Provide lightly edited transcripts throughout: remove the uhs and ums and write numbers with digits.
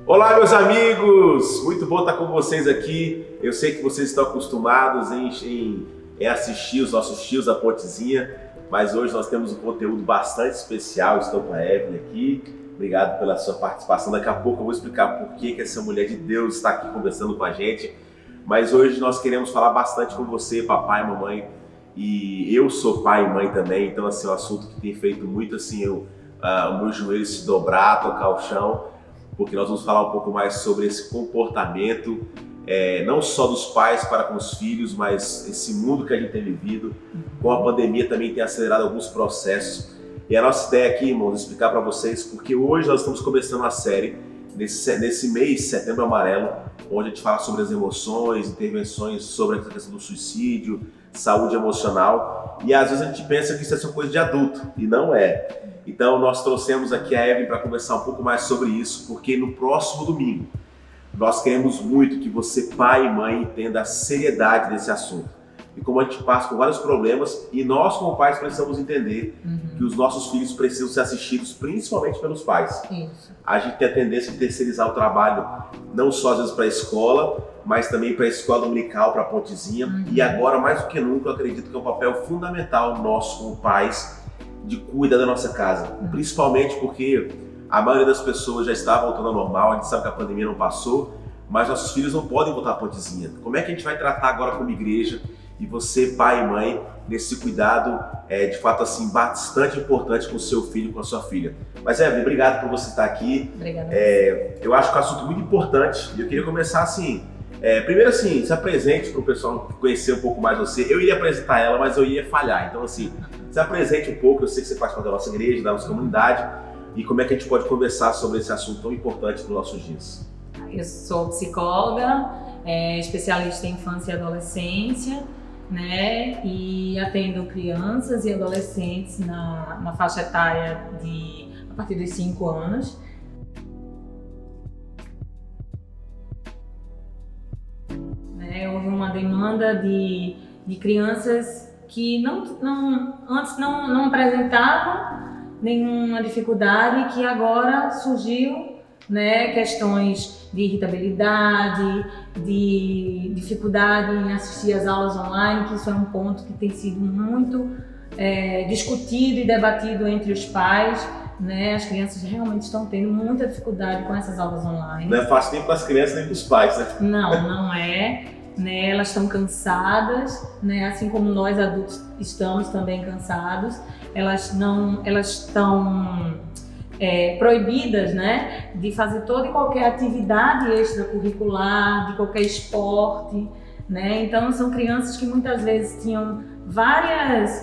Olá, meus amigos! Muito bom estar com vocês aqui. Eu sei que vocês estão acostumados em assistir os nossos tios da Pontezinha, mas hoje nós temos um conteúdo bastante especial. Estou com a Evelyn aqui. Obrigado pela sua participação. Daqui a pouco eu vou explicar por que essa mulher de Deus está aqui conversando com a gente. Mas hoje nós queremos falar bastante com você, papai e mamãe. E eu sou pai e mãe também, então assim, é um assunto que tem feito muito assim, o meu joelho se dobrar, tocar o chão, porque nós vamos falar um pouco mais sobre esse comportamento, não só dos pais para com os filhos, mas esse mundo que a gente tem vivido. Com a pandemia também tem acelerado alguns processos. E a nossa ideia aqui, irmãos, é explicar para vocês, porque hoje nós estamos começando uma série, nesse mês, Setembro Amarelo, onde a gente fala sobre as emoções, intervenções sobre a questão do suicídio, saúde emocional, e às vezes a gente pensa que isso é só coisa de adulto, e não é. Então nós trouxemos aqui a Evelyn para conversar um pouco mais sobre isso, porque no próximo domingo nós queremos muito que você, pai e mãe, entenda a seriedade desse assunto. E como a gente passa por vários problemas, e nós como pais precisamos entender que os nossos filhos precisam ser assistidos principalmente pelos pais. Isso. A gente tem a tendência de terceirizar o trabalho, não só às vezes para a escola, mas também para a escola dominical, para a Pontezinha. E agora, mais do que nunca, eu acredito que é um papel fundamental nosso como pais de cuidar da nossa casa. Principalmente porque a maioria das pessoas já está voltando ao normal, a gente sabe que a pandemia não passou, mas nossos filhos não podem voltar à Pontezinha. Como é que a gente vai tratar agora como igreja? E você, pai e mãe, nesse cuidado de fato assim, bastante importante com o seu filho e com a sua filha. Mas Evelyn, obrigado por você estar aqui. Obrigada. Eu acho que é um assunto muito importante e eu queria começar assim, primeiro assim, se apresente para o pessoal conhecer um pouco mais você. Eu iria apresentar ela, mas eu ia falhar, então assim, se apresente um pouco. Eu sei que você faz parte da nossa igreja, da nossa comunidade, e como é que a gente pode conversar sobre esse assunto tão importante nos nossos dias. Eu sou psicóloga, especialista em infância e adolescência, né? E atendo crianças e adolescentes na faixa etária a partir dos 5 anos. Houve uma demanda de crianças que antes não apresentavam nenhuma dificuldade, que agora surgiu, né, questões de irritabilidade, de dificuldade em assistir às aulas online, que isso é um ponto que tem sido muito discutido e debatido entre os pais, né? As crianças realmente estão tendo muita dificuldade com essas aulas online. Não é fácil nem para as crianças nem para os pais, né? Não é. Né? Elas estão cansadas, né? Assim como nós adultos estamos também cansados. Elas estão proibidas, né, de fazer toda e qualquer atividade extracurricular, de qualquer esporte, né? Então são crianças que muitas vezes tinham várias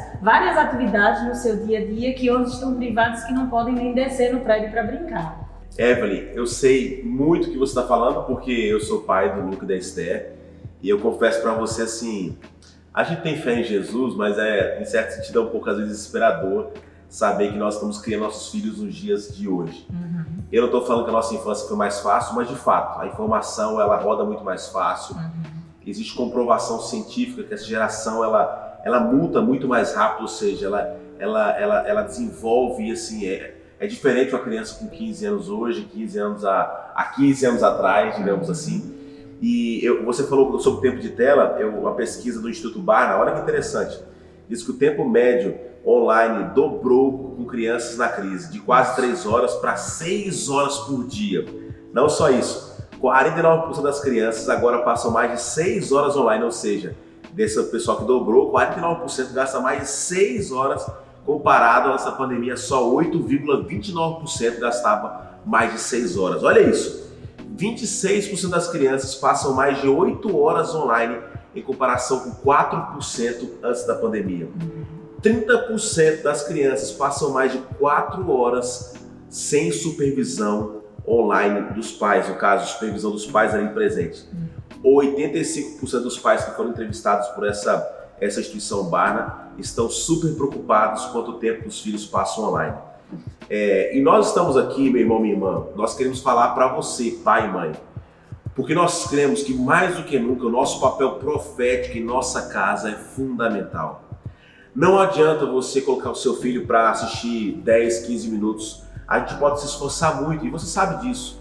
atividades no seu dia a dia que hoje estão privadas, que não podem nem descer no prédio para brincar. Evelyn, eu sei muito o que você está falando, porque eu sou pai do Luca e da Esther, e eu confesso para você assim, a gente tem fé em Jesus, mas em certo sentido é um pouco às vezes desesperador saber que nós estamos criando nossos filhos nos dias de hoje. Eu não estou falando que a nossa infância foi mais fácil, mas de fato, a informação ela roda muito mais fácil. Existe comprovação científica que essa geração ela muda muito mais rápido, ou seja, ela desenvolve assim, é diferente uma criança com 15 anos hoje, 15 anos há 15 anos atrás, digamos assim. E você falou sobre o tempo de tela, uma pesquisa do Instituto Barna, olha que interessante, diz que o tempo médio online dobrou com crianças na crise, de quase 3 horas para 6 horas por dia. Não só isso, 49% das crianças agora passam mais de 6 horas online, ou seja, desse pessoal que dobrou, 49% gasta mais de 6 horas, comparado a essa pandemia, só 8,29% gastava mais de 6 horas. Olha isso, 26% das crianças passam mais de 8 horas online, em comparação com 4% antes da pandemia. 30% das crianças passam mais de 4 horas sem supervisão online dos pais, no caso, supervisão dos pais ali presentes. 85% dos pais que foram entrevistados por essa instituição Barna estão super preocupados quanto o tempo que os filhos passam online. E nós estamos aqui, meu irmão, minha irmã, nós queremos falar para você, pai e mãe, porque nós cremos que mais do que nunca o nosso papel profético em nossa casa é fundamental. Não adianta você colocar o seu filho para assistir 10, 15 minutos. A gente pode se esforçar muito, e você sabe disso.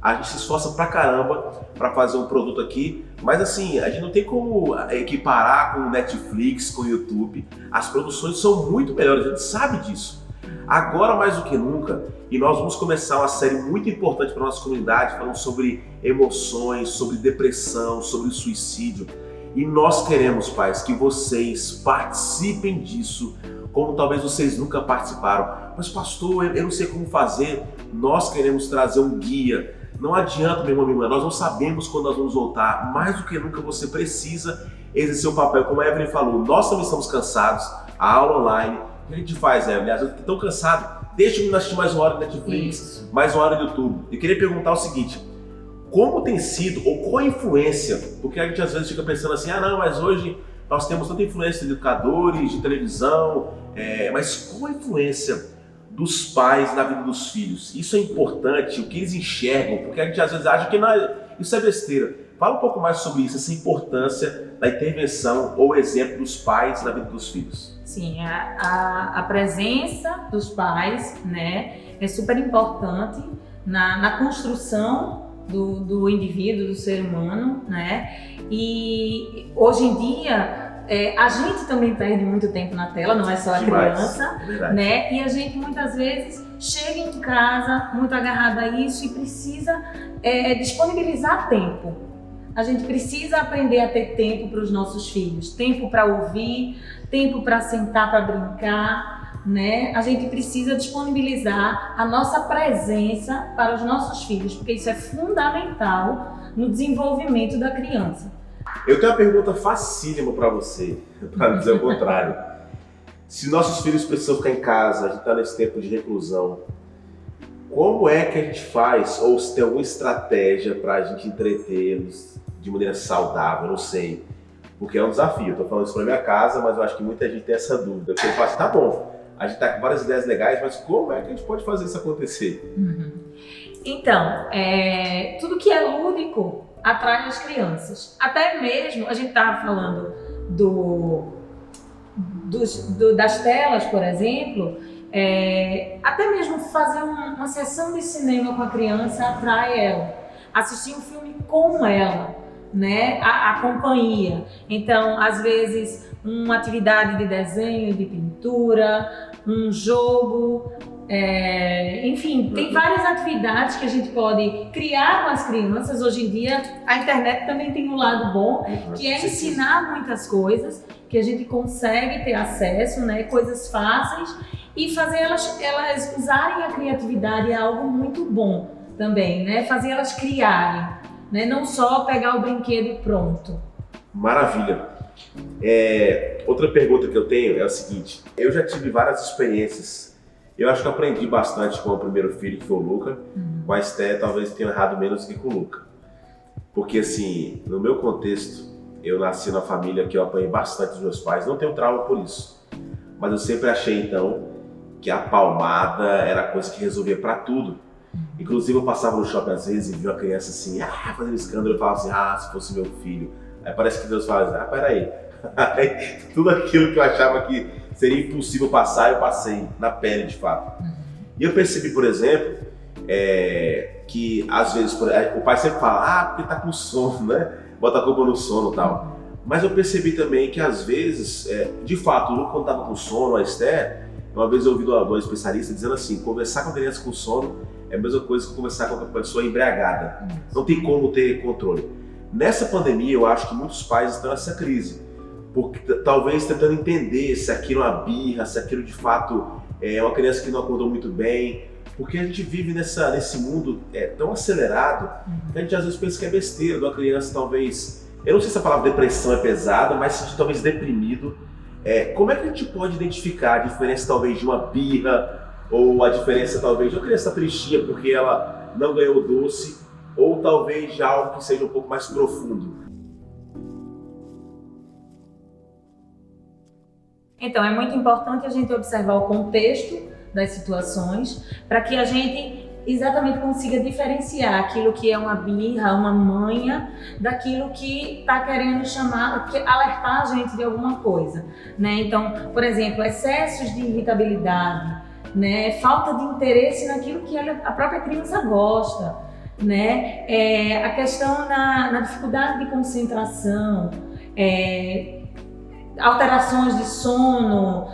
a gente se esforça pra caramba para fazer um produto aqui, mas assim, a gente não tem como equiparar com o Netflix, com o YouTube. As produções são muito melhores, a gente sabe disso. Agora mais do que nunca, e nós vamos começar uma série muito importante para nossa comunidade, falando sobre emoções, sobre depressão, sobre suicídio. E nós queremos, pais, que vocês participem disso, como talvez vocês nunca participaram. Mas pastor, eu não sei como fazer. Nós queremos trazer um guia. Não adianta, meu irmão, minha irmã, nós não sabemos quando nós vamos voltar. Mais do que nunca você precisa exercer o papel. Como a Evelyn falou, nós também estamos cansados. A aula online, o que a gente faz, Evelyn? Às vezes tão cansado, deixa eu assistir mais uma hora no Netflix, mais uma hora no YouTube. Eu queria perguntar o seguinte, como tem sido, ou qual a influência, porque a gente às vezes fica pensando assim, não, mas hoje nós temos tanta influência de educadores, de televisão, mas qual a influência dos pais na vida dos filhos? Isso é importante, o que eles enxergam, porque a gente às vezes acha que isso é besteira. Fala um pouco mais sobre isso, essa importância da intervenção ou exemplo dos pais na vida dos filhos. Sim, a presença dos pais, né, é super importante na construção do indivíduo, do ser humano, né? E hoje em dia a gente também perde muito tempo na tela, não é só a criança, né? E a gente muitas vezes chega em casa muito agarrado a isso e precisa disponibilizar tempo. A gente precisa aprender a ter tempo para os nossos filhos, tempo para ouvir, tempo para sentar, para brincar, né? A gente precisa disponibilizar a nossa presença para os nossos filhos, porque isso é fundamental no desenvolvimento da criança. Eu tenho uma pergunta facílima para você, para dizer o contrário. Se nossos filhos precisam ficar em casa, a gente está nesse tempo de reclusão, como é que a gente faz, ou se tem alguma estratégia para a gente entretê-los de maneira saudável? Eu não sei, porque é um desafio. Eu tô falando isso para minha casa, mas eu acho que muita gente tem essa dúvida. Porque ele fala assim, tá bom, a gente tá com várias ideias legais, mas como é que a gente pode fazer isso acontecer? Então, tudo que é lúdico atrai as crianças. Até mesmo, a gente estava falando das telas, por exemplo, até mesmo fazer uma sessão de cinema com a criança atrai ela. Assistir um filme com ela, né? A companhia. Então, às vezes, uma atividade de desenho, de pintura, um jogo, enfim, tem várias atividades que a gente pode criar com as crianças. Hoje em dia, a internet também tem um lado bom, que é ensinar muitas coisas, que a gente consegue ter acesso, né? Coisas fáceis, e fazer elas usarem a criatividade é algo muito bom também, né? Fazer elas criarem, né? Não só pegar o brinquedo pronto. Maravilha. Outra pergunta que eu tenho é o seguinte, eu já tive várias experiências, eu acho que eu aprendi bastante com o primeiro filho, que foi o Luca, com a Esté talvez tenha errado menos que com o Luca. Porque assim, no meu contexto, eu nasci numa família que eu apanhei bastante dos meus pais, não tenho trauma por isso, mas eu sempre achei então que a palmada era a coisa que resolvia para tudo. Inclusive eu passava no shopping às vezes e via uma criança assim, fazendo escândalo, eu falava assim, se fosse meu filho. Aí parece que Deus fala assim, peraí. Aí, tudo aquilo que eu achava que seria impossível passar, eu passei na pele de fato. E eu percebi, por exemplo, que às vezes o pai sempre fala, porque tá com sono, né? Bota a culpa no sono e tal. Mas eu percebi também que às vezes, de fato, o Luca quando tava com sono, a Esther, uma vez eu ouvi de uma especialista dizendo assim, conversar com a criança com sono é a mesma coisa que conversar com uma pessoa embriagada. Não tem como ter controle. Nessa pandemia, eu acho que muitos pais estão nessa crise, porque talvez tentando entender se aquilo é uma birra, se aquilo de fato é uma criança que não acordou muito bem, porque a gente vive nesse mundo tão acelerado que a gente às vezes pensa que é besteira de uma criança talvez, eu não sei se a palavra depressão é pesada, mas se sentir talvez deprimido. Como é que a gente pode identificar a diferença talvez de uma birra, ou a diferença talvez de uma criança tristinha porque ela não ganhou o doce, ou talvez de algo que seja um pouco mais profundo? Então, é muito importante a gente observar o contexto das situações para que a gente exatamente consiga diferenciar aquilo que é uma birra, uma manha, daquilo que está querendo alertar a gente de alguma coisa, né? Então, por exemplo, excessos de irritabilidade, né? Falta de interesse naquilo que a própria criança gosta, né? A questão na dificuldade de concentração, alterações de sono,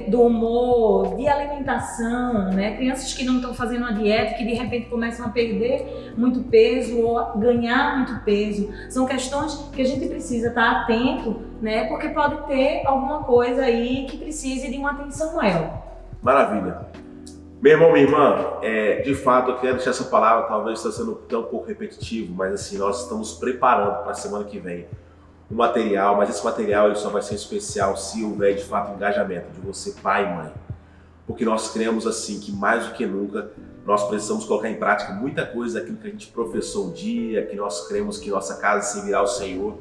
do humor, de alimentação, né? Crianças que não estão fazendo uma dieta, que de repente começam a perder muito peso ou ganhar muito peso. São questões que a gente precisa estar atento, né? Porque pode ter alguma coisa aí que precise de uma atenção maior. Maravilha. Meu irmão, minha irmã, de fato eu quero deixar essa palavra, talvez esteja sendo até um pouco repetitivo, mas assim, nós estamos preparando para a semana que vem um material, mas esse material ele só vai ser especial se houver de fato engajamento de você, pai e mãe. Porque nós cremos assim que mais do que nunca nós precisamos colocar em prática muita coisa daquilo que a gente professou um dia, que nós cremos que nossa casa servirá ao Senhor.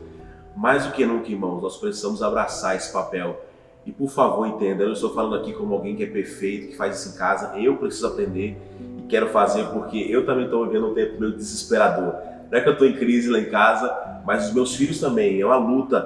Mais do que nunca, irmãos, nós precisamos abraçar esse papel. E por favor, entenda, eu não estou falando aqui como alguém que é perfeito, que faz isso em casa. Eu preciso aprender e quero fazer porque eu também estou vivendo um tempo meio desesperador. Não é que eu estou em crise lá em casa, mas os meus filhos também. É uma luta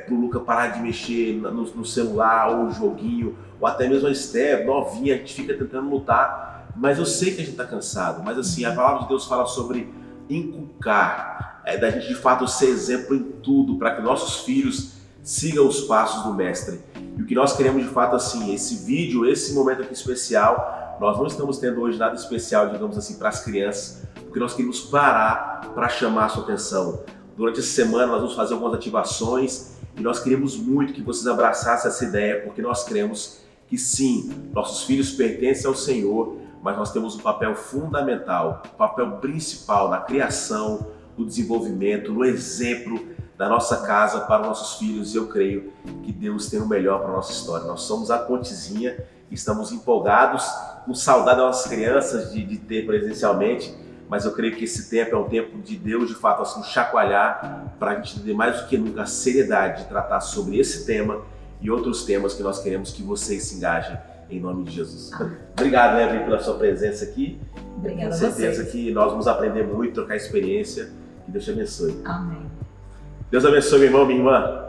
para o Luca parar de mexer no celular ou no joguinho, ou até mesmo a Esther, novinha, a gente fica tentando lutar. Mas eu sei que a gente está cansado. Mas assim, a palavra de Deus fala sobre inculcar, da gente de fato ser exemplo em tudo, para que nossos filhos sigam os passos do Mestre. E o que nós queremos de fato assim, esse vídeo, esse momento aqui especial, nós não estamos tendo hoje nada especial, digamos assim, para as crianças, porque nós queremos parar para chamar a sua atenção. Durante essa semana nós vamos fazer algumas ativações e nós queremos muito que vocês abraçassem essa ideia, porque nós cremos que sim, nossos filhos pertencem ao Senhor, mas nós temos um papel fundamental, um papel principal na criação, no desenvolvimento, no exemplo da nossa casa para os nossos filhos, e eu creio que Deus tem o melhor para a nossa história. Nós somos a pontezinha, estamos empolgados, com saudade das nossas crianças de ter presencialmente, mas eu creio que esse tempo é um tempo de Deus, de fato, assim, chacoalhar para a gente ter mais do que nunca a seriedade de tratar sobre esse tema e outros temas que nós queremos que vocês se engajem em nome de Jesus. Obrigado, Evelyn, pela sua presença aqui. Obrigada a vocês. Com certeza vocês. que nós vamos aprender muito, trocar experiência. Que Deus te abençoe. Amém. Deus abençoe, meu irmão, minha irmã.